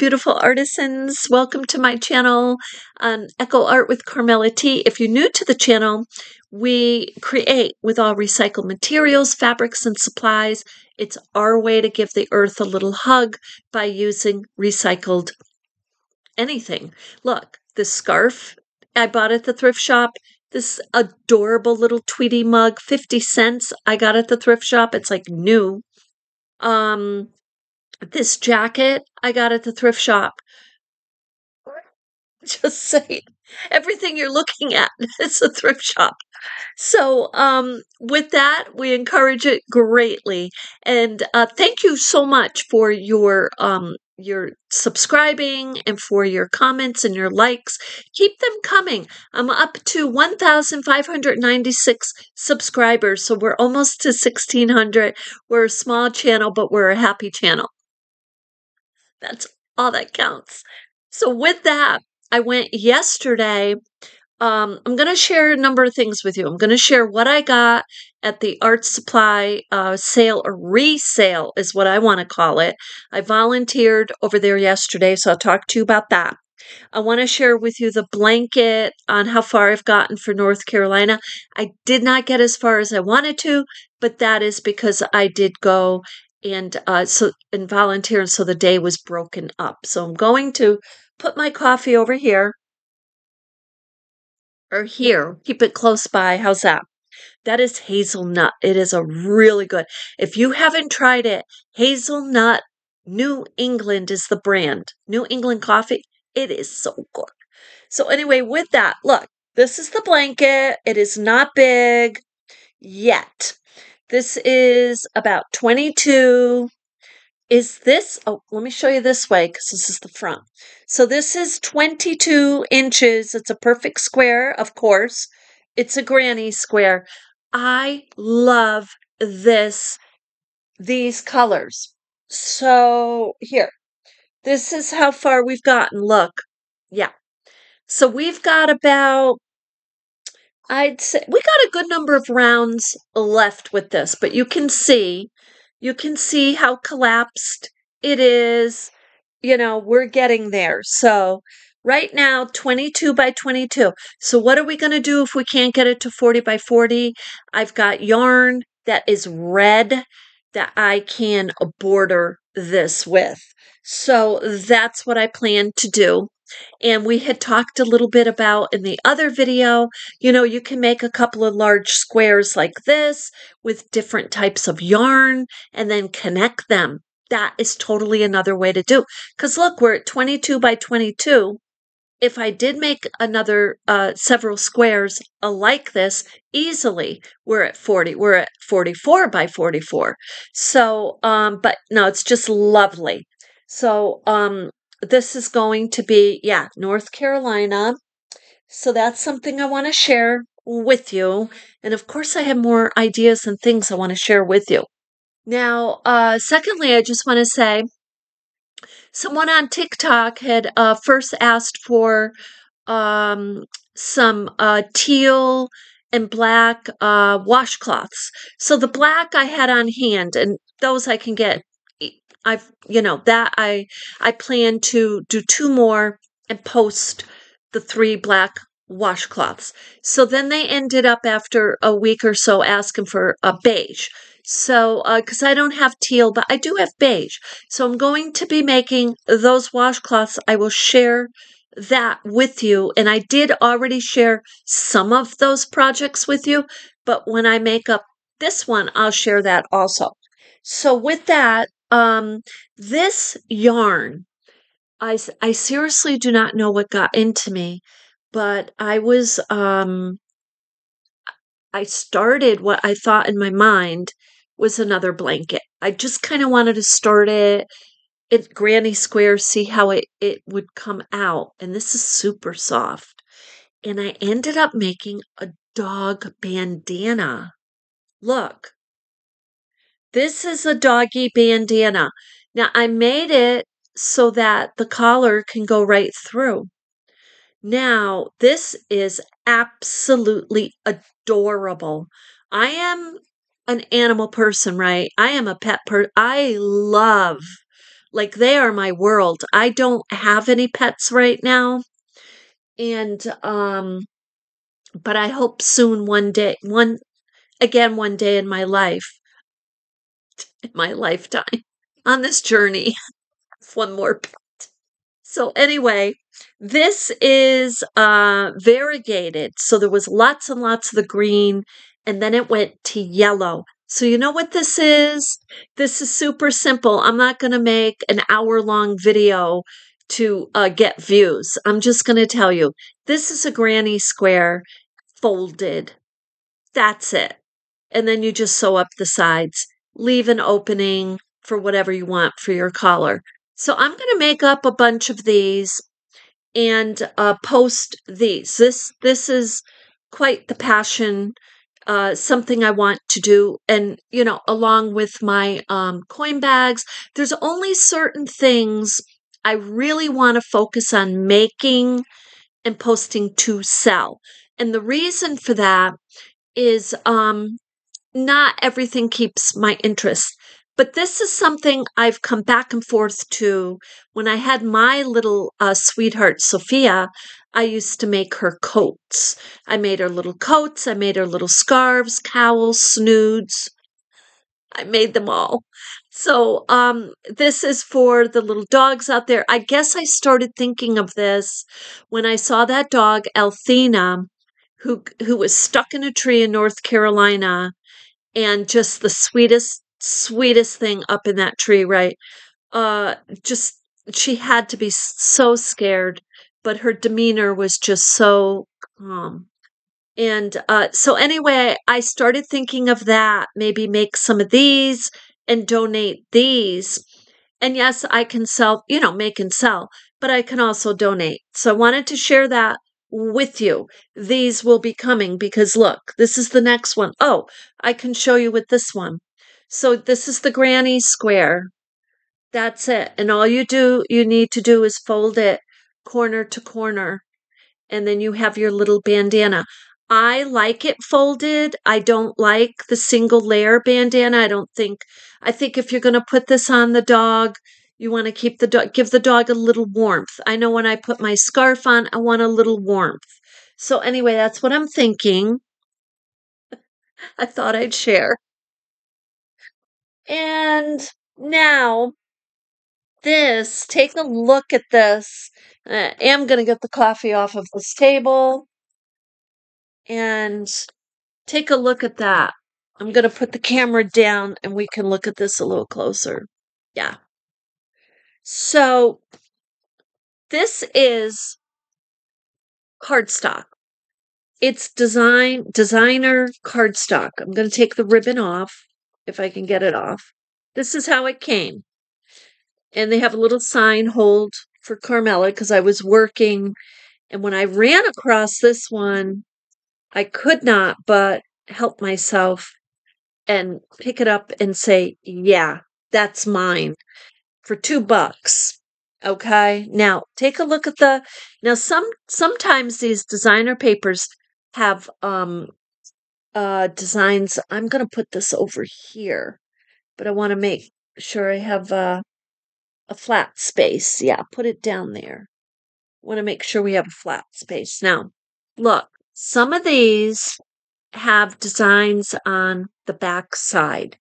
beautiful artisans. Welcome to my channel, Echo Art with Carmella-T. If you're new to the channel, we create with all recycled materials, fabrics, and supplies. It's our way to give the earth a little hug by using recycled anything. Look, this scarf I bought at the thrift shop. This adorable little Tweety mug, 50 cents. I got at the thrift shop. It's like new. This jacket I got at the thrift shop. Just saying, everything you're looking at is a thrift shop. So, with that, we encourage it greatly. And thank you so much for your subscribing and for your comments and your likes. Keep them coming. I'm up to 1,596 subscribers, so we're almost to 1,600. We're a small channel, but we're a happy channel. That's all that counts. So with that, I went yesterday. I'm going to share a number of things with you. I'm going to share what I got at the art supply sale or resale is what I want to call it. I volunteered over there yesterday, so I'll talk to you about that. I want to share with you the blanket on how far I've gotten for North Carolina. I did not get as far as I wanted to, but that is because I did go and volunteer, and so the day was broken up. So I'm going to put my coffee over here or here. Keep it close by. How's that? That is hazelnut. It is a really good. If you haven't tried it, hazelnut New England is the brand. New England coffee. It is so good. So anyway, with that, look, this is the blanket. It is not big yet. This is about 22. Is this, oh, let me show you this way because this is the front. So this is 22 inches. It's a perfect square, of course. It's a granny square. I love these colors. So here, this is how far we've gotten. Look, yeah. So we've got about, I'd say, we got a good number of rounds left with this, but you can see how collapsed it is. You know, we're getting there. So right now, 22 by 22. So what are we going to do if we can't get it to 40 by 40? I've got yarn that is red that I can border this with. So that's what I plan to do. And we had talked a little bit about in the other video, you know, you can make a couple of large squares like this with different types of yarn and then connect them. That is totally another way to do. Because look, we're at 22 by 22. If I did make another several squares like this easily, we're at 40. We're at 44 by 44. So, but no, it's just lovely. So, this is going to be, yeah, North Carolina. So that's something I want to share with you. And of course, I have more ideas and things I want to share with you. Now, secondly, I just want to say, someone on TikTok had first asked for some teal and black washcloths. So the black I had on hand, and those I can get. I plan to do 2 more and post the 3 black washcloths. So then they ended up after a week or so asking for a beige. So, because I don't have teal, but I do have beige. So I'm going to be making those washcloths. I will share that with you. And I did already share some of those projects with you, but when I make up this one, I'll share that also. So with that, this yarn, I seriously do not know what got into me, but I started what I thought in my mind was another blanket. I just kind of wanted to start it at Granny Square, see how it would come out. And this is super soft. And I ended up making a dog bandana. Look. This is a doggy bandana. Now, I made it so that the collar can go right through. Now, this is absolutely adorable. I am an animal person, right? I am a pet person. I love Like they are my world. I don't have any pets right now. And but I hope soon one day, one day in my life, in my lifetime, on this journey, one more pet. So anyway, this is variegated. So there was lots and lots of the green, and then it went to yellow. So you know what this is? This is super simple. I'm not going to make an hour-long video to get views. I'm just going to tell you. This is a granny square folded. That's it. And then you just sew up the sides. Leave an opening for whatever you want for your collar. So I'm going to make up a bunch of these and post these. This is quite the passion, something I want to do. And, you know, along with my coin bags, there's only certain things I really want to focus on making and posting to sell. And the reason for that is not everything keeps my interest. But this is something I've come back and forth to. When I had my little sweetheart, Sophia, I used to make her coats. I made her little coats. I made her little scarves, cowls, snoods. I made them all. So this is for the little dogs out there. I guess I started thinking of this when I saw that dog, Althena, who was stuck in a tree in North Carolina, and just the sweetest thing up in that tree, right? Just she had to be so scared, but her demeanor was just so calm. And so anyway, I started thinking of that, maybe make some of these and donate these. And yes, I can sell, you know, make and sell, but I can also donate. So I wanted to share that with you. These will be coming because look, this is the next one. Oh, I can show you with this one. So this is the granny square. That's it. And all you need to do is fold it corner to corner. And then you have your little bandana. I like it folded. I don't like the single layer bandana. I think if you're going to put this on the dog, you want to give the dog a little warmth. I know when I put my scarf on, I want a little warmth. So anyway, that's what I'm thinking. I thought I'd share. And now take a look at this. I am going to get the coffee off of this table and take a look at that. I'm going to put the camera down and we can look at this a little closer. Yeah. So this is cardstock. It's designer cardstock. I'm going to take the ribbon off if I can get it off. This is how it came. And they have a little sign, hold for Carmella, because I was working. And when I ran across this one, I could not but help myself and pick it up and say, yeah, that's mine for $2. Okay. Now take a look at sometimes these designer papers have designs. I'm gonna put this over here, but I want to make sure I have a flat space. Yeah, put it down there. Want to make sure we have a flat space. Now, look, some of these have designs on the back side.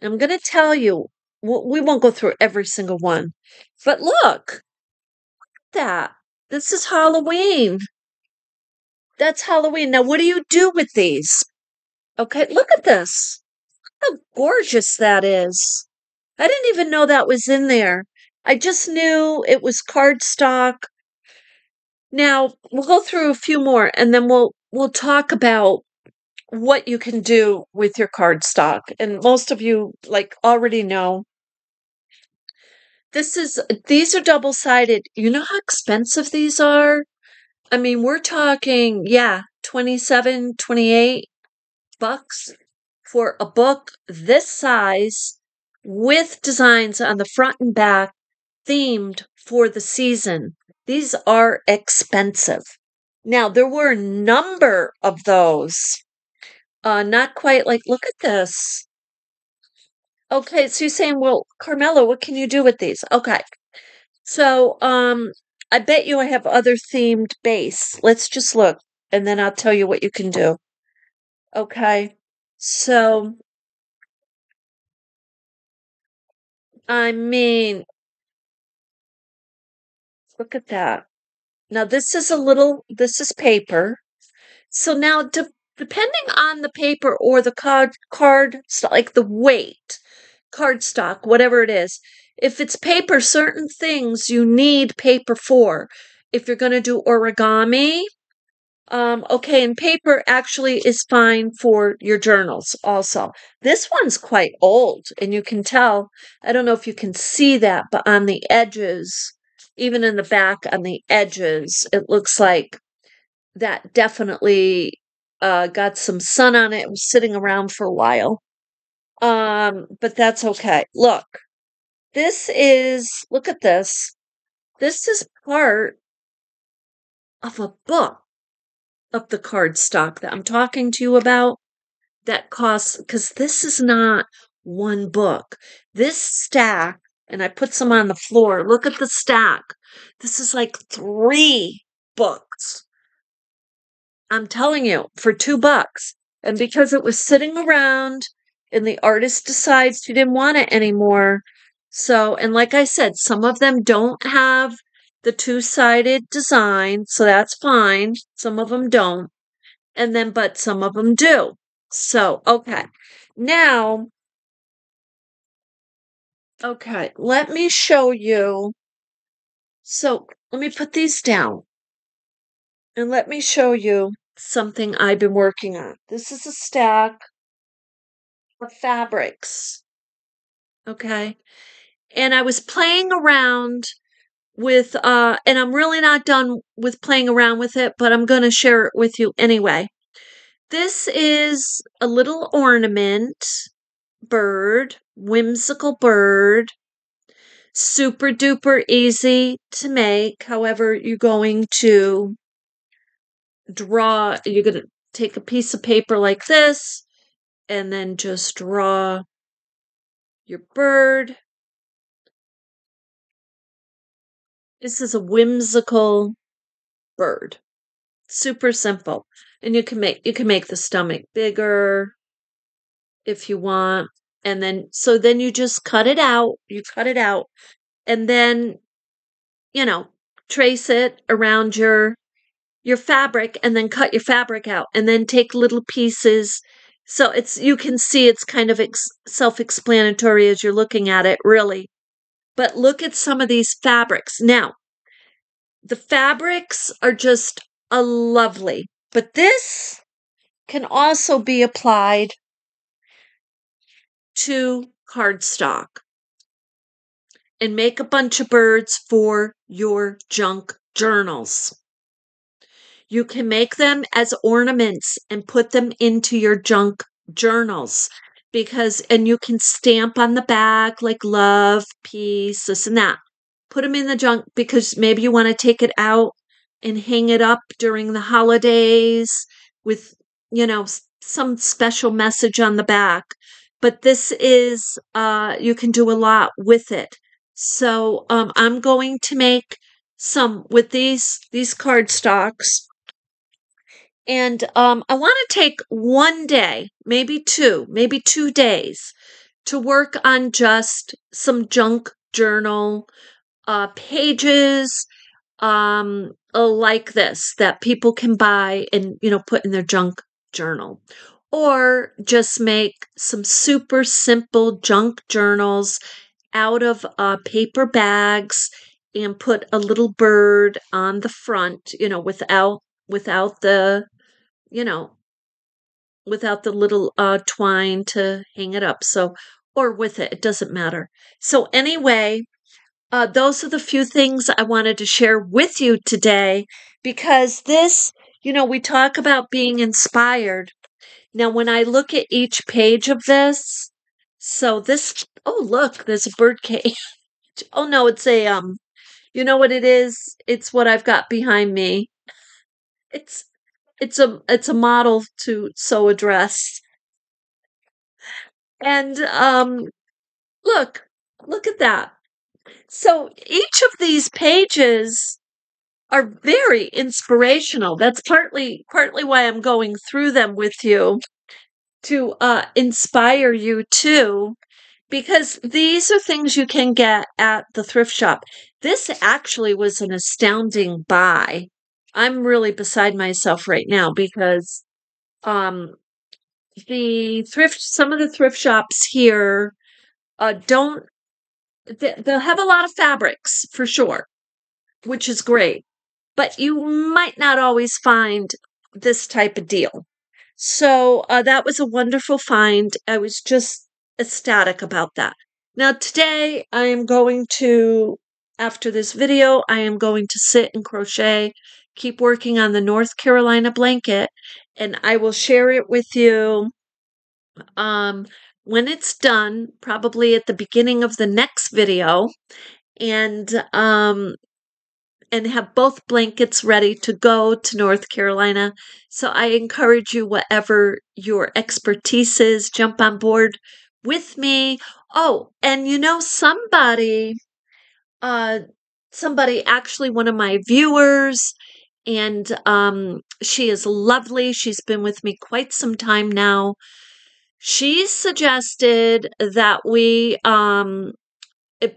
I'm going to tell you, we won't go through every single one, but look at that. This is Halloween. That's Halloween. Now, what do you do with these? Okay, look at this. How gorgeous that is. I didn't even know that was in there. I just knew it was cardstock. Now, we'll go through a few more and then we'll talk about what you can do with your cardstock. And most of you like already know these are double-sided. You know how expensive these are? I mean, we're talking, yeah, 27, 28 bucks for a book this size with designs on the front and back themed for the season. These are expensive. Now, there were a number of those. Not quite like, look at this. Okay, so you're saying, well, Carmela, what can you do with these? Okay. So, I bet you I have other themed base. Let's just look, and then I'll tell you what you can do. Okay. So, I mean, look at that. Now, this is paper. So now, depending on the paper or the like the weight, cardstock, whatever it is, if it's paper, certain things you need paper for. If you're going to do origami, okay, and paper actually is fine for your journals also. This one's quite old, and you can tell, I don't know if you can see that, but on the edges, even in the back on the edges, it looks like that definitely got some sun on it. It was sitting around for a while. But that's okay. Look at this. This is part of a book of the cardstock that I'm talking to you about that costs, because this is not one book. This stack, and I put some on the floor. Look at the stack. This is like 3 books. I'm telling you, for $2. And because it was sitting around and the artist decides she didn't want it anymore. So, and like I said, some of them don't have the two-sided design, so that's fine. Some of them don't. And then, but some of them do. So, okay. Now, okay, let me show you. So, let me put these down and let me show you something I've been working on. This is a stack of fabrics. Okay. And I was playing around with and I'm really not done with playing around with it, but I'm going to share it with you anyway. This is a little ornament bird, whimsical bird, super duper easy to make. However, you're going to you're going to take a piece of paper like this and then just draw your bird. This is a whimsical bird. Super simple. And you can make the stomach bigger if you want. And then so then you just cut it out. You cut it out and then, you know, trace it around your fabric and then cut your fabric out and then take little pieces. So you can see it's kind of self-explanatory as you're looking at it, really. But look at some of these fabrics. Now, the fabrics are just lovely, but this can also be applied to cardstock and make a bunch of birds for your junk journals. You can make them as ornaments and put them into your junk journals and you can stamp on the back like love, peace, this and that. Put them in the junk because maybe you want to take it out and hang it up during the holidays with, some special message on the back. But this is, you can do a lot with it. So I'm going to make some with these cardstocks. And I want to take one day, maybe 2 days to work on just some junk journal pages like this that people can buy and, put in their junk journal. Or just make some super simple junk journals out of paper bags and put a little bird on the front, without the you know, without the little twine to hang it up. So, or with it, it doesn't matter. So, anyway, those are the few things I wanted to share with you today because we talk about being inspired. Now, when I look at each page of this, oh, look, there's a bird cage. Oh, no, it's you know what it is? It's what I've got behind me. It's it's a model to sew a dress. And look at that. So each of these pages are very inspirational. That's partly why I'm going through them with you, to inspire you too, because these are things you can get at the thrift shop. This actually was an astounding buy. I'm really beside myself right now because um, some of the thrift shops here don't, they'll have a lot of fabrics for sure, which is great, but you might not always find this type of deal. So that was a wonderful find. I was just ecstatic about that. Now, today I am going to, after this video, I am going to sit and crochet, keep working on the North Carolina blanket, and I will share it with you when it's done, probably at the beginning of the next video, and have both blankets ready to go to North Carolina. So I encourage you, whatever your expertise is, jump on board with me. Oh, and somebody actually, one of my viewers, and she is lovely. She's been with me quite some time now. She suggested that we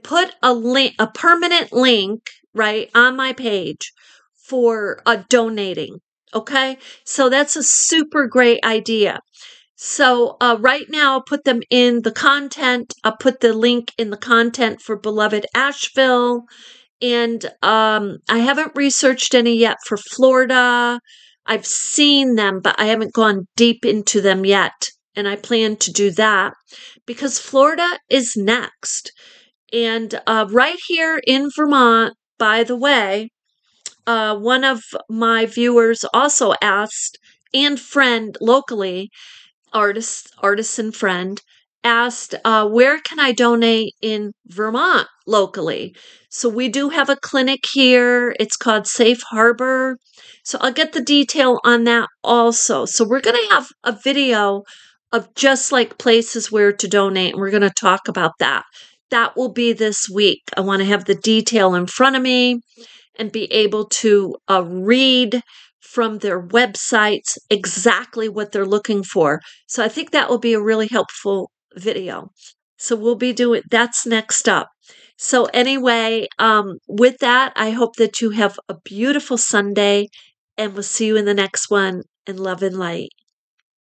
put a permanent link right on my page for donating. Okay, so that's a super great idea. So right now, I'll put them in the content. I'll put the link in the content for Beloved Asheville. And I haven't researched any yet for Florida. I've seen them, but I haven't gone deep into them yet. And I plan to do that because Florida is next. And right here in Vermont, by the way, one of my viewers also asked, and friend locally, artisan friend, asked, where can I donate in Vermont locally? So we do have a clinic here. It's called Safe Harbor. So I'll get the detail on that also. So we're going to have a video of just like places where to donate, and we're going to talk about that. That will be this week. I want to have the detail in front of me and be able to read from their websites exactly what they're looking for. So I think that will be a really helpful video. So we'll be doing, that's next up. So anyway, with that, I hope that you have a beautiful Sunday, and we'll see you in the next one, in love and light.